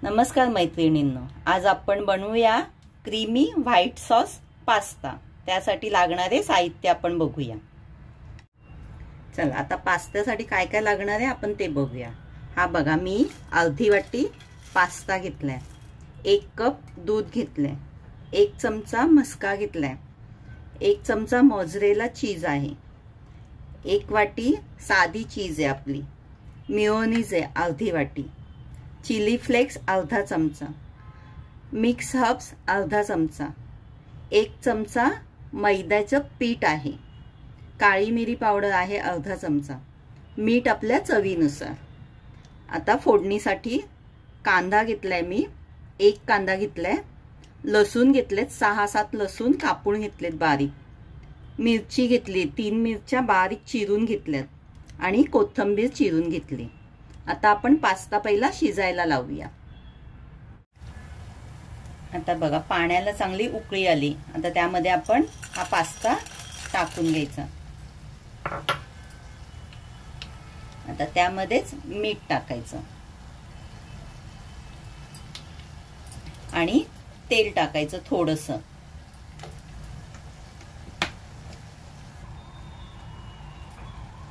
नमस्कार मैत्रिणींनो, आज आपण बनवूया क्रीमी व्हाईट सॉस पास्ता। त्यासाठी लागणारे साहित्य आपण बघूया। चला आता पास्त्यासाठी काय काय लागणार आहे आपण ते बघूया। हा बघा, मी अर्धी वाटी पास्ता घेतलाय, 1 कप दूध घेतलंय, 1 चमचा मस्का घेतलाय, 1 चमचा मोझरेला चीज आहे, 1 वाटी साधी चीज आहे आपली, मेयोनीज आहे अर्धी वाटी, चिली फ्लेक्स अर्धा चमचा, मिक्स हर्ब्स अर्धा चमचा, 1 चमचा मैद्याचं पीठ आहे, काळी मिरी पावडर आहे अर्धा चमचा, मीठ आपल्या चवीनुसार। आता फोडणीसाठी कांदा घेतलाय मी, 1 कांदा घेतलाय, लसूण घेतलेत 6-7 लसूण कापून घेतलेत बारीक, मिरची घेतली 3 मिरच्या बारीक चिरून घेतल्यात आणि कोथिंबीर चिरून घेतली। आता आपण पास्ता पहिला शिजायला लावूया। आता बघा, पाण्याला चांगली उकळी आली, आता त्यामध्ये आपण हा पास्ता टाकून घ्यायचा। आता त्यामध्येच मीठ टाकायचं आणि तेल टाकायचं थोडंसं।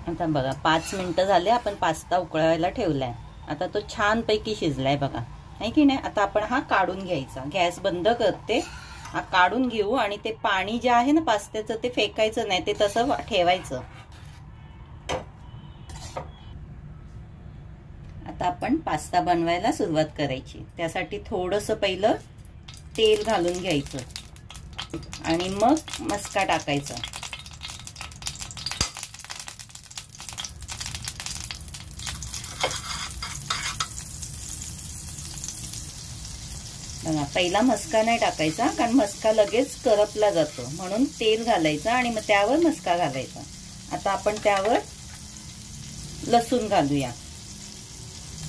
आता बघा 5 मिनिटं झाले, आपण पास्ता उकळायला ठेवलाय। आता तो छान पैकी शिजलाय बघा, है की नाही। आता आपण हा काढून घ्यायचा, गॅस बंद करते, हा काढून घेऊ आणि ते पाणी जे आहे ना पास्त्याचं ते फेकायचं नाही, ते तसं ठेवायचं। आता आपण पास्ता बनवायला सुरुवात करायची। त्यासाठी थोडंसं पहिलं तेल घालून घ्यायचं आणि मग मस्का टाकायचा। पहिला मस्का नाही टाकायचा, कारण मस्का लगेच करपला जातो, म्हणून तेल घालायचं आणि मग त्यावर मस्का घालायचा। आता आपण त्यावर लसूण घालूया,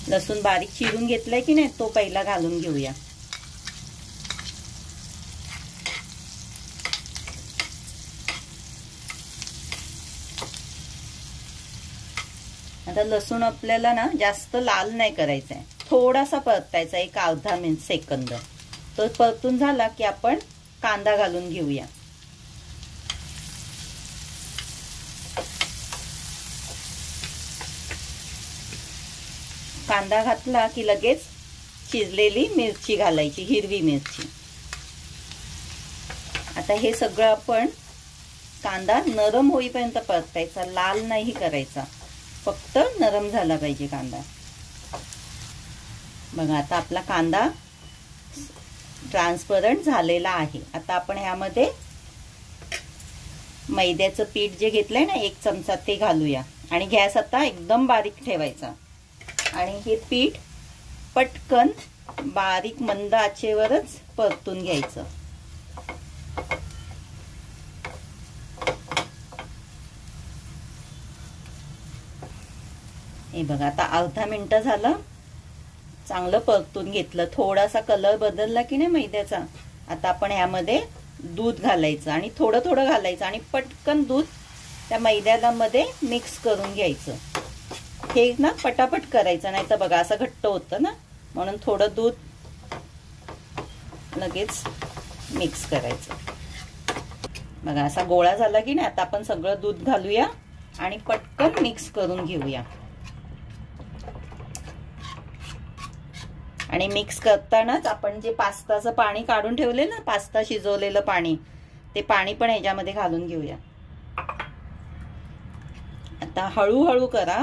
लसूण बारीक चिरून घेतलाय की नाही तो पहिला घालून घेऊया। आता लसूण आपल्याला ना जास्त लाल नाही करायचा आहे, थोडासा परतायचा, 1 अर्धा सेकंद। तो परतून झाला की आपण कांदा घालून घेऊया। कांदा घातला की लगेच चिरलेली मिरची घालायची, हिरवी मिरची। आता हे सगळं आपण कांदा नरम होईपर्यंत परतायचा, लाल नाही करायचा, फक्त नरम झाला पाहिजे कांदा। बघा आता आपला कांदा ट्रान्सपरंट झालेला आहे। आता आपण ह्यामध्ये मैद्याचं पीठ जे घेतलंय ना 1 चमचा ते घालूया आणि गॅस आता एकदम बारीक ठेवायचा आणि हे पीठ पटकन बारीक मंद आचेवरच परतून घ्यायचं। हे बघा, आता अर्धा मिनिट झालं, चांगलं परतून घेतलं, थोडासा कलर बदलला की नाही मैद्याचा। आता आपण ह्यामध्ये दूध घालायचं आणि थोडं थोडं घालायचं आणि पटकन दूध त्या मैद्याला मध्ये मिक्स करून घ्यायचं। हे ना पटापट करायचं, नाही तर बघा असं घट्ट होतं ना, म्हणून थोडं दूध लगेच मिक्स करायचं। बघा असा गोळा झाला की नाही, आता आपण सगळं दूध घालूया आणि पटकन मिक्स करून घेऊया। आणि मिक्स करतानाच आपण जे पास्ताचं पाणी काढून ठेवले ना, पास्ता शिजवलेलं पाणी, ते पाणी पण ह्याच्यामध्ये घालून घेऊया। आता हळूहळू करा,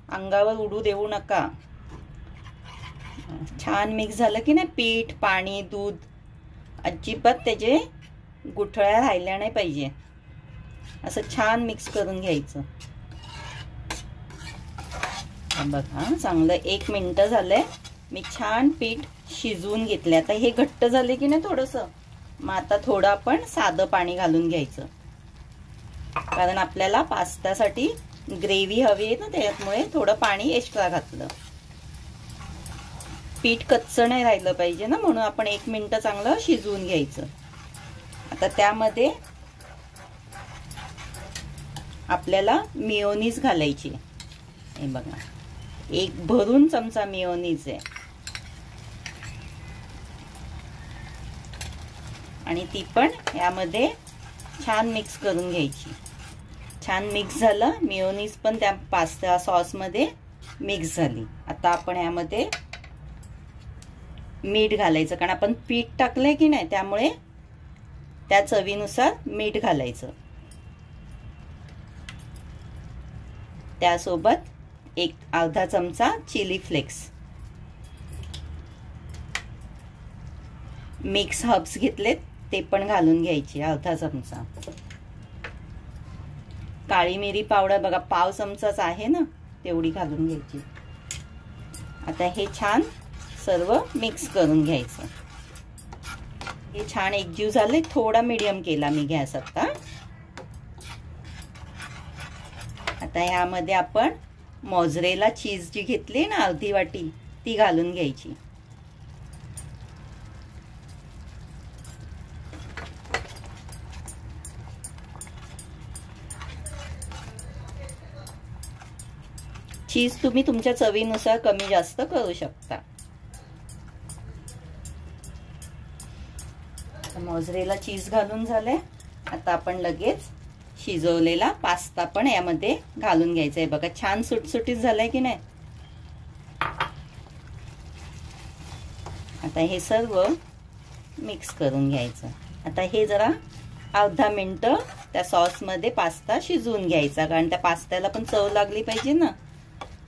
अंगावर उडू देऊ नका। छान मिक्स झालं की नाही, पीठ पाणी दूध अजिबात त्याचे गुठळ्या राहिल्या नाही पाहिजे, असं छान मिक्स करून घ्यायचं। बघा चांगलं 1 मिनिट झालंय, मी छान पीठ शिजवून घेतले। आता हे घट्ट झाले की नाही थोडंसं, मग आता थोडं आपण साधं पाणी घालून घ्यायचं, कारण आपल्याला पास्त्यासाठी ग्रेव्ही हवी आहे ना, त्यामुळे थोडं पाणी एक्स्ट्रा घातलं। पीठ कच्चं नाही राहिलं पाहिजे ना, म्हणून आपण 1 मिनिट चांगलं शिजवून घ्यायचं। आता त्यामध्ये आपल्याला मेयोनीज घालायची। हे बघा, 1 भरून चमचा मेयोनीज आहे, आणि ती पण यामध्ये छान मिक्स करून घ्यायची। छान मिक्स झालं, मेयोनीज पण त्या पास्ता सॉस मध्ये मिक्स झाली। आता आपण यामध्ये मीठ घालायचं, कारण आपण पीठ टाकलंय की नाही, त्यामुळे त्या चवीनुसार मीठ घालायचं। त्यासोबत एक अर्धा चमचा चिली फ्लेक्स, मिक्स हर्ब्स घेतलेत ते पण घालून घ्यायचे अर्धा चमचा। काळी मिरी पावडर बघा पाव चमचाच आहे ना, तेवढी घालून घ्यायची। आता हे छान सर्व मिक्स करून घ्यायचं। हे छान एकजीव झाले, थोडा मीडियम केला मी गॅस आता। आता यामध्ये आपण मोझरेला चीज जी घेतली ना अर्धी वाटी, ती घालून घ्यायची। चीज तुम्ही तुमच्या चवीनुसार कमी जास्त करू शकता। मोझरेला चीज घालून झाले। आता आपण लगेच शिजवलेला पास्ता पण यामध्ये घालून घ्यायचा आहे। बघा छान सुटसुटीत झालाय की नाही। आता हे सर्व मिक्स करून घ्यायचं। आता हे जरा अर्धा मिनिट त्या सॉस मध्ये पास्ता शिजवून घ्यायचा, कारण त्या पास्त्याला पण चव लागली पाहिजे ना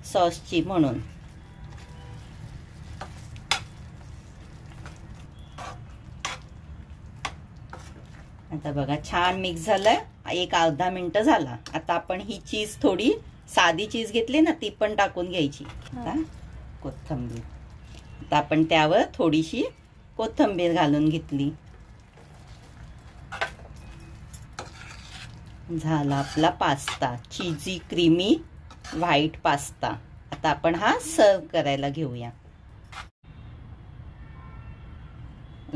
सॉसची, म्हणून। आता बघा छान मिक्स झालंय, एक अर्धा मिनिट झाला। आता आपण ही चीज थोडी साधी चीज घेतली ना, ती पण टाकून घ्यायची। आता कोथिंबीर, आता आपण त्यावर थोडीशी कोथिंबीर घालून घेतली। झाला आपला पास्ता, चीजी क्रीमी व्हाईट पास्ता। आता आपण हा सर्व करायला घेऊया।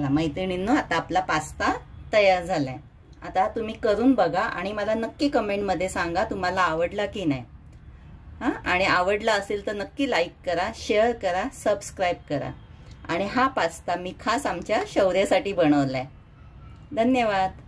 मैत्रिणींनो, आता आपला पास्ता तयार झालाय। आता तुम्ही करून बघा आणि मला नक्की कमेंट मध्ये सांगा तुम्हाला आवडला की नाही। आणि आवडला असेल तर नक्की लाईक करा, शेअर करा, सबस्क्राईब करा। आणि हा पास्ता मी खास आमच्या शौर्यासाठी बनवलाय। धन्यवाद।